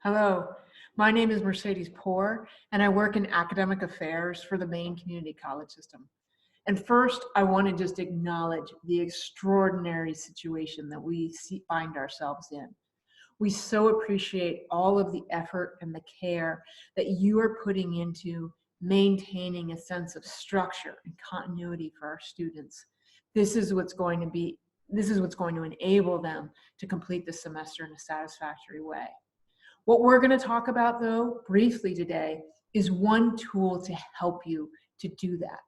Hello, my name is Mercedes Pour, and I work in academic affairs for the Maine Community College System. And first, I want to just acknowledge the extraordinary situation that we find ourselves in. We so appreciate all of the effort and the care that you are putting into maintaining a sense of structure and continuity for our students. This is what's going to enable them to complete the semester in a satisfactory way. What we're going to talk about, though, briefly today, is one tool to help you to do that.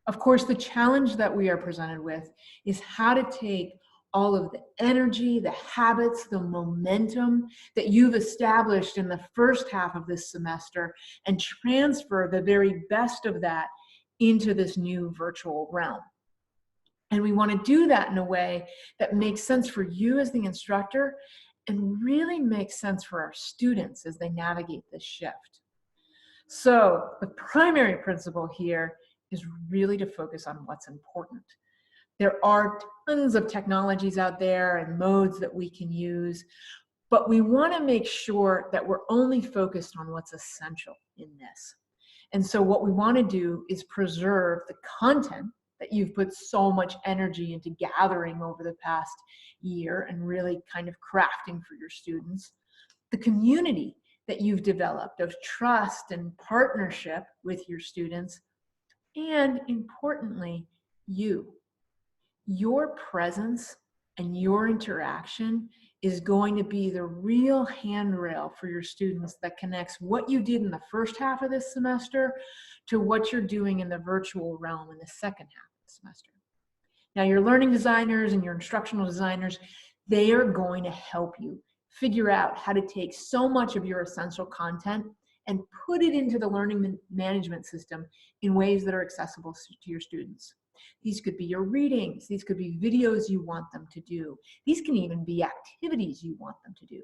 Of course, the challenge that we are presented with is how to take all of the energy, the habits, the momentum that you've established in the first half of this semester and transfer the very best of that into this new virtual realm. And we want to do that in a way that makes sense for you as the instructor and really makes sense for our students as they navigate this shift. So the primary principle here is really to focus on what's important. There are tons of technologies out there and modes that we can use, but we want to make sure that we're only focused on what's essential in this. And so what we want to do is preserve the content that you've put so much energy into gathering over the past year and really kind of crafting for your students, the community that you've developed of trust and partnership with your students, and importantly, your presence and your interaction is going to be the real handrail for your students that connects what you did in the first half of this semester to what you're doing in the virtual realm in the second half of the semester. Now, your learning designers and your instructional designers, they are going to help you figure out how to take so much of your essential content and put it into the learning management system in ways that are accessible to your students. These could be your readings. These could be videos you want them to do. These can even be activities you want them to do.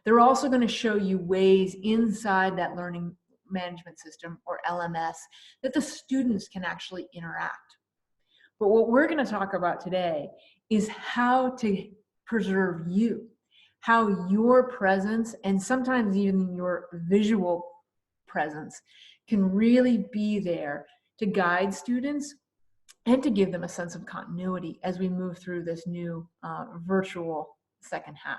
They're also going to show you ways inside that learning management system, or LMS, that the students can actually interact. But what we're going to talk about today is how to preserve you, how your presence and sometimes even your visual presence can really be there to guide students and to give them a sense of continuity as we move through this new virtual second half.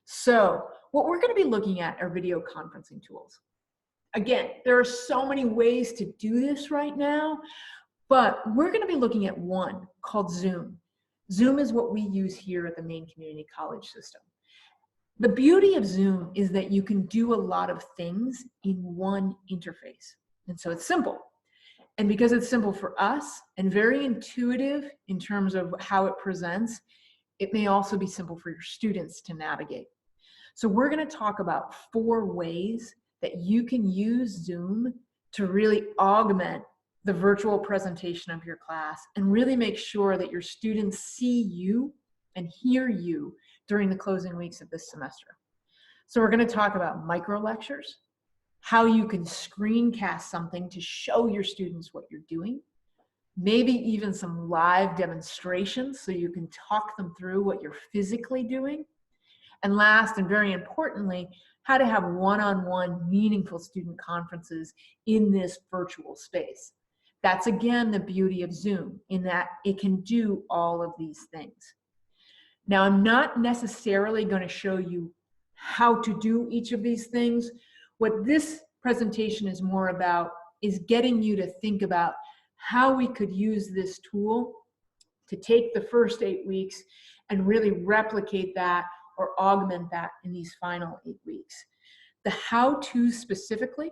So what we're going to be looking at are video conferencing tools. Again, there are so many ways to do this right now, but we're going to be looking at one called Zoom. Zoom is what we use here at the Maine Community College System. The beauty of Zoom is that you can do a lot of things in one interface. And so it's simple. And because it's simple for us and very intuitive in terms of how it presents, it may also be simple for your students to navigate. So we're going to talk about 4 ways that you can use Zoom to really augment the virtual presentation of your class and really make sure that your students see you and hear you during the closing weeks of this semester. So we're going to talk about micro lectures, how you can screencast something to show your students what you're doing, maybe even some live demonstrations so you can talk them through what you're physically doing. And last, and very importantly, how to have one-on-one meaningful student conferences in this virtual space. That's again the beauty of Zoom, in that it can do all of these things. Now, I'm not necessarily going to show you how to do each of these things. What this presentation is more about is getting you to think about how we could use this tool to take the first 8 weeks and really replicate that or augment that in these final 8 weeks. The how-to specifically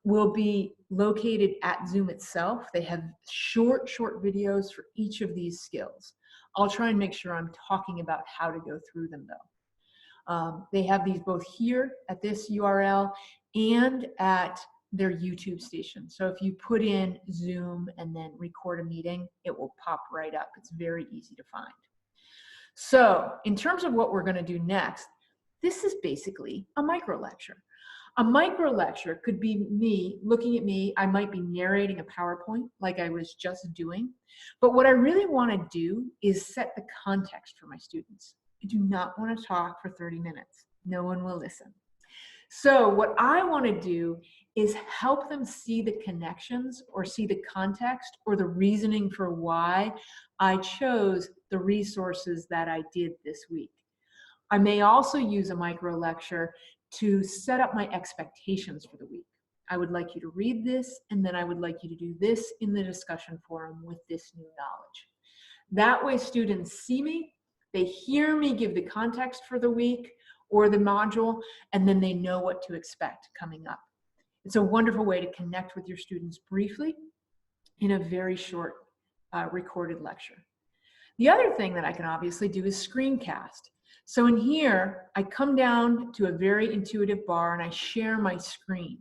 will be located at Zoom itself. They have short videos for each of these skills. I'll try and make sure I'm talking about how to go through them though. They have these both here at this URL and at their YouTube station. So if you put in Zoom and then record a meeting, it will pop right up. It's very easy to find. So in terms of what we're going to do next, this is basically a micro lecture. A micro lecture could be me looking at me. I might be narrating a PowerPoint like I was just doing. But what I really want to do is set the context for my students. I do not want to talk for 30 minutes. No one will listen. So what I want to do is help them see the connections or see the context or the reasoning for why I chose the resources that I did this week. I may also use a micro lecture to set up my expectations for the week. I would like you to read this, and then I would like you to do this in the discussion forum with this new knowledge. That way students see me, they hear me give the context for the week or the module, and then they know what to expect coming up. It's a wonderful way to connect with your students briefly in a very short recorded lecture. The other thing that I can obviously do is screencast. So in here, I come down to a very intuitive bar and I share my screen.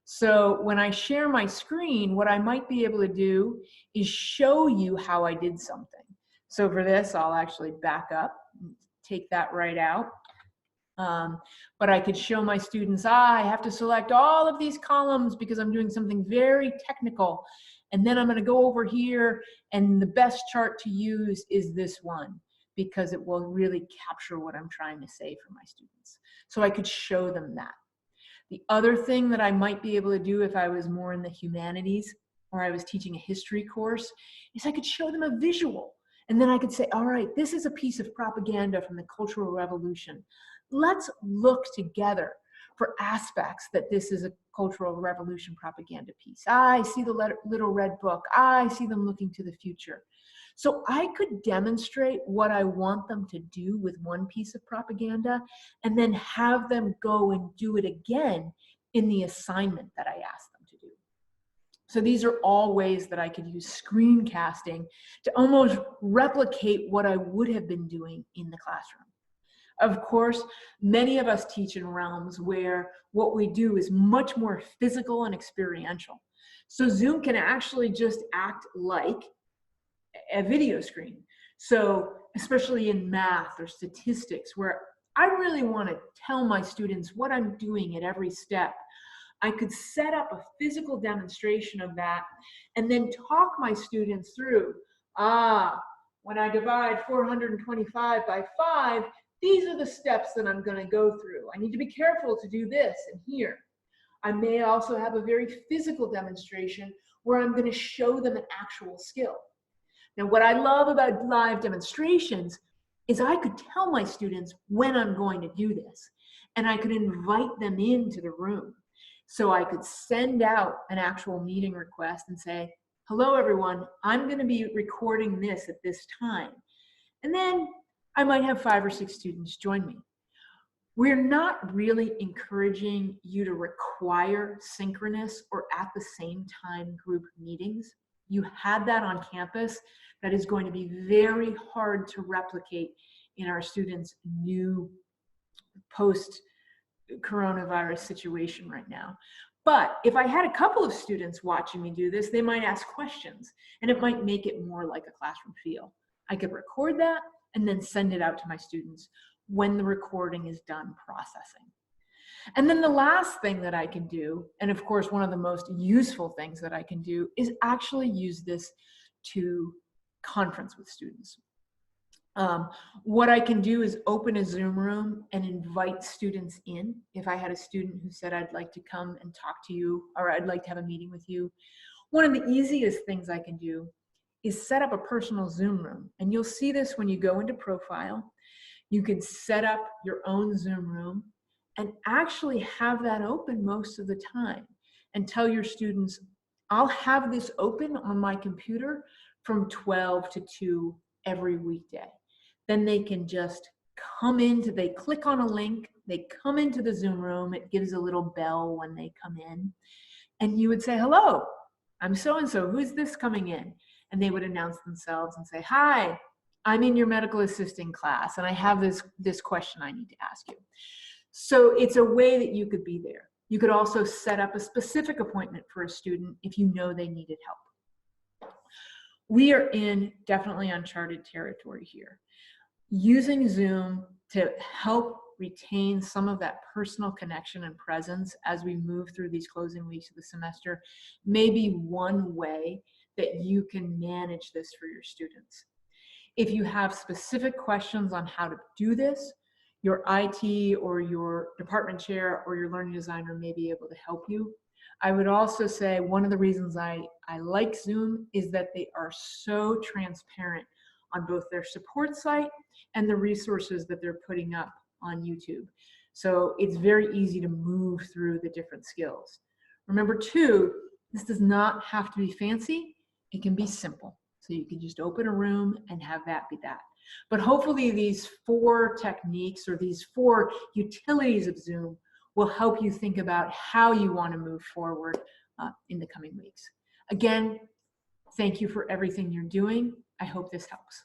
So when I share my screen, what I might be able to do is show you how I did something. So for this, I'll actually back up, and take that right out. But I could show my students, I have to select all of these columns because I'm doing something very technical. And then I'm going to go over here, and the best chart to use is this one because it will really capture what I'm trying to say for my students. So I could show them that. The other thing that I might be able to do if I was more in the humanities or I was teaching a history course is I could show them a visual. And then I could say, all right, this is a piece of propaganda from the Cultural Revolution. Let's look together for aspects that this is a Cultural Revolution propaganda piece. I see the little red book. I see them looking to the future. So I could demonstrate what I want them to do with one piece of propaganda and then have them go and do it again in the assignment that I asked them to do. So these are all ways that I could use screencasting to almost replicate what I would have been doing in the classroom. Of course, many of us teach in realms where what we do is much more physical and experiential. So Zoom can actually just act like a video screen. So especially in math or statistics, where I really want to tell my students what I'm doing at every step, I could set up a physical demonstration of that and then talk my students through, when I divide 425 by 5, these are the steps that I'm going to go through. I need to be careful to do this and here. I may also have a very physical demonstration where I'm going to show them an actual skill. Now, what I love about live demonstrations is I could tell my students when I'm going to do this, and I could invite them into the room. So I could send out an actual meeting request and say, hello, everyone, I'm going to be recording this at this time. And then I might have 5 or 6 students join me. We're not really encouraging you to require synchronous or at the same time group meetings. You had that on campus. That is going to be very hard to replicate in our students' new post-coronavirus situation right now. But if I had a couple of students watching me do this, they might ask questions, and it might make it more like a classroom feel. I could record that and then send it out to my students when the recording is done processing. And then the last thing that I can do, and of course one of the most useful things that I can do, is actually use this to conference with students. What I can do is open a Zoom room and invite students in. If I had a student who said, I'd like to come and talk to you, or I'd like to have a meeting with you, one of the easiest things I can do is set up a personal Zoom room. And you'll see this when you go into profile. You can set up your own Zoom room and actually have that open most of the time and tell your students, I'll have this open on my computer from 12 to 2 every weekday. Then they can just come into, they click on a link, they come into the Zoom room, it gives a little bell when they come in, and you would say, hello, I'm so-and-so, who's this coming in? And they would announce themselves and say, hi, I'm in your medical assisting class, and I have this question I need to ask you. So it's a way that you could be there. You could also set up a specific appointment for a student if you know they needed help. We are in definitely uncharted territory here. Using Zoom to help retain some of that personal connection and presence as we move through these closing weeks of the semester may be one way that you can manage this for your students. If you have specific questions on how to do this, your IT or your department chair or your learning designer may be able to help you. I would also say one of the reasons I like Zoom is that they are so transparent on both their support site and the resources that they're putting up on YouTube. So it's very easy to move through the different skills. Remember too, this does not have to be fancy. It can be simple. So you can just open a room and have that be that. But hopefully these 4 techniques or these 4 utilities of Zoom will help you think about how you want to move forward in the coming weeks. Again, thank you for everything you're doing. I hope this helps.